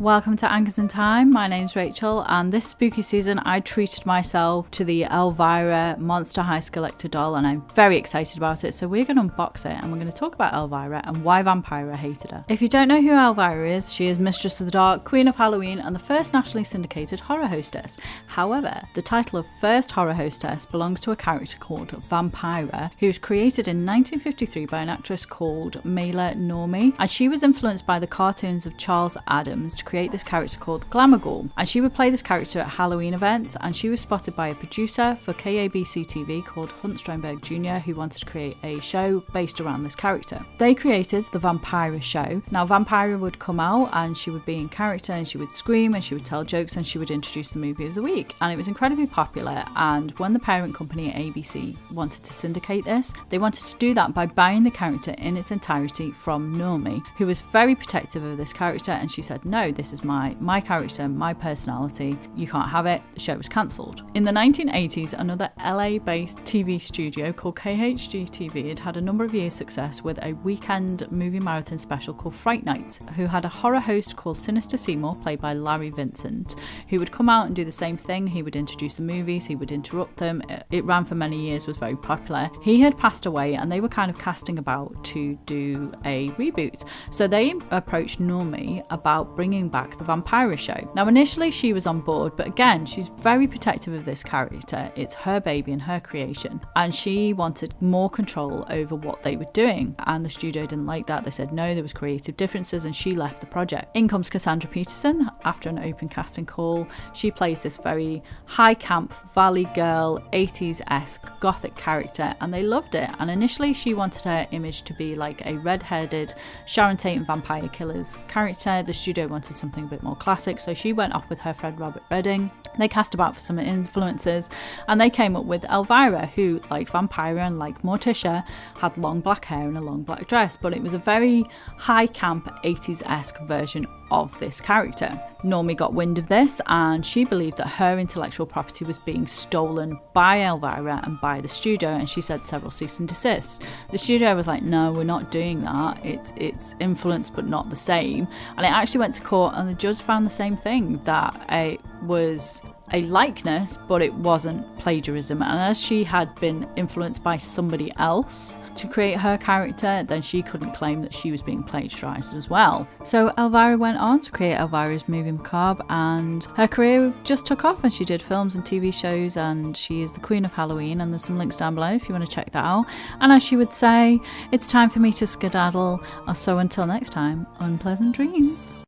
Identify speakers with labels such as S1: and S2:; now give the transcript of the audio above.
S1: Welcome to Anchors in Time. My name's Rachel, and this spooky season I treated myself to the Elvira Monster High Skullector doll, and I'm very excited about it. So we're going to unbox it and we're going to talk about Elvira and why Vampira hated her. If you don't know who Elvira is, she is Mistress of the Dark, Queen of Halloween, and the first nationally syndicated horror hostess. However, the title of first horror hostess belongs to a character called Vampira, who was created in 1953 by an actress called Mela Normie, and she was influenced by the cartoons of Charles Addams to create this character called Glamagul, and she would play this character at Halloween events, and she was spotted by a producer for KABC TV called Hunt Stromberg Jr., who wanted to create a show based around this character. They created the Vampira show. Now Vampira would come out and she would be in character and she would scream and she would tell jokes and she would introduce the movie of the week, and it was incredibly popular. And when the parent company ABC wanted to syndicate this, they wanted to do that by buying the character in its entirety from Normie, who was very protective of this character, and she said, no, this is my character, my personality, you can't have it. The show was cancelled. In the 1980s, another LA-based TV studio called KHG TV had a number of years' success with a weekend movie marathon special called Fright Night, who had a horror host called Sinister Seymour, played by Larry Vincent, who would come out and do the same thing. He would introduce the movies, he would interrupt them. It ran for many years, was very popular. He had passed away and they were kind of casting about to do a reboot. So they approached Normie about bringing back the Vampira show. Now initially she was on board, but again she's very protective of this character. It's her baby and her creation, and she wanted more control over what they were doing, and the studio didn't like that. They said no, there was creative differences, and she left the project. In comes Cassandra Petersons after an open casting call. She plays this very high camp valley girl 80s-esque gothic character, and they loved it. And initially she wanted her image to be like a red-headed Sharon Tate and Vampire Killers character. The studio wanted something a bit more classic, so she went off with her friend Robert Redding. They cast about for some influences, and they came up with Elvira, who, like Vampira and like Morticia, had long black hair and a long black dress, but it was a very high camp 80s-esque version of this character. Normie got wind of this, and she believed that her intellectual property was being stolen by Elvira and by the studio, and she said several cease and desist. The studio was like, no, we're not doing that. It's influence but not the same. And it actually went to court, and the judge found the same thing, that it was a likeness but it wasn't plagiarism. And as she had been influenced by somebody else to create her character, then she couldn't claim that she was being plagiarized as well. So Elvira went on to create Elvira's Movie Macabre, and her career just took off, and she did films and TV shows, and she is the Queen of Halloween, and there's some links down below if you want to check that out. And as she would say, it's time for me to skedaddle, so until next time, unpleasant dreams.